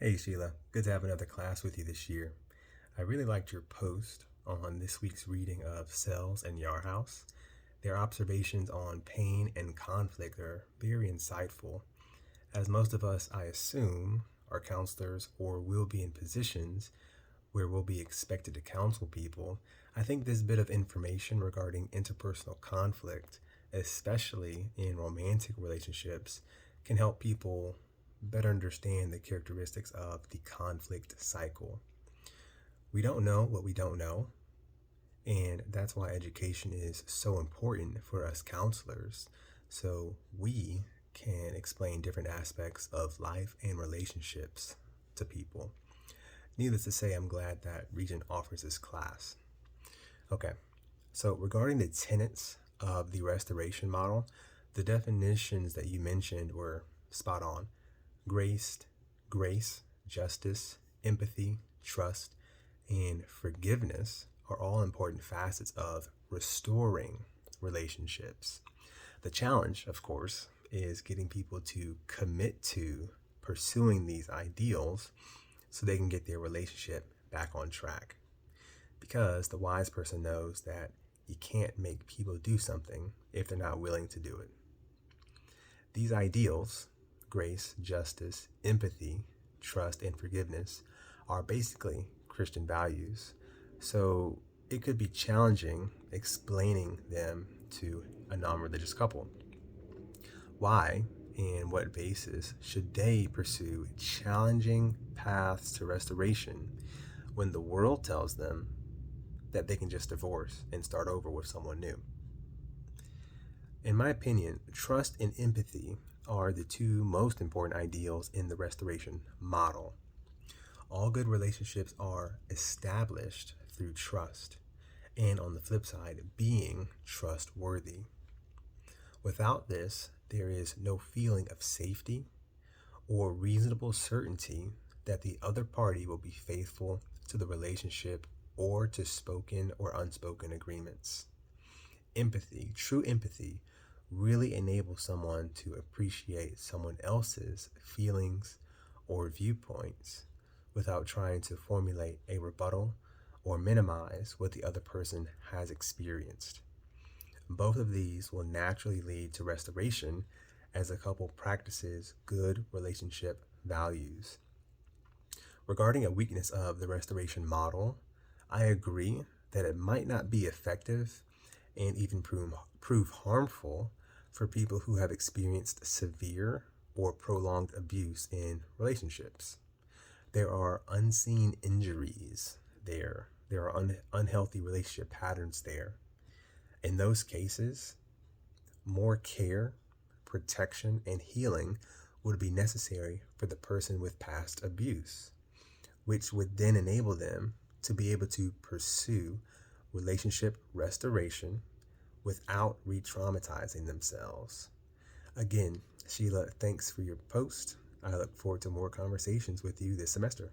Hey Sheila, good to have another class with you this year. I really liked your post on this week's reading of Cells and Yarhouse. Their observations on pain and conflict are very insightful, as most of us, I assume, are counselors or will be in positions where we'll be expected to counsel people. I think this bit of information regarding interpersonal conflict, especially in romantic relationships, can help people better understand the characteristics of the conflict cycle. We don't know what we don't know, and that's why education is so important for us counselors, so we can explain different aspects of life and relationships to people. Needless to say, I'm glad that Regent offers this class. Okay, so regarding the tenets of the restoration model, the definitions that you mentioned were spot on. Grace, justice, empathy, trust, and forgiveness are all important facets of restoring relationships. The challenge, of course, is getting people to commit to pursuing these ideals so they can get their relationship back on track. Because the wise person knows that you can't make people do something if they're not willing to do it. These ideals, grace, justice, empathy, trust, and forgiveness, are basically Christian values. So it could be challenging explaining them to a non-religious couple. Why and what basis should they pursue challenging paths to restoration when the world tells them that they can just divorce and start over with someone new? In my opinion, trust and empathy are the two most important ideals in the restoration model. All good relationships are established through trust, and on the flip side, being trustworthy. Without this, there is no feeling of safety or reasonable certainty that the other party will be faithful to the relationship or to spoken or unspoken agreements. Empathy, true empathy, really enables someone to appreciate someone else's feelings or viewpoints without trying to formulate a rebuttal or minimize what the other person has experienced. Both of these will naturally lead to restoration as a couple practices good relationship values. Regarding a weakness of the restoration model, I agree that it might not be effective and even prove harmful for people who have experienced severe or prolonged abuse in relationships. There are unseen injuries there. There are unhealthy relationship patterns there. In those cases, more care, protection, and healing would be necessary for the person with past abuse, which would then enable them to be able to pursue relationship restoration without re-traumatizing themselves. Again, Sheila, thanks for your post. I look forward to more conversations with you this semester.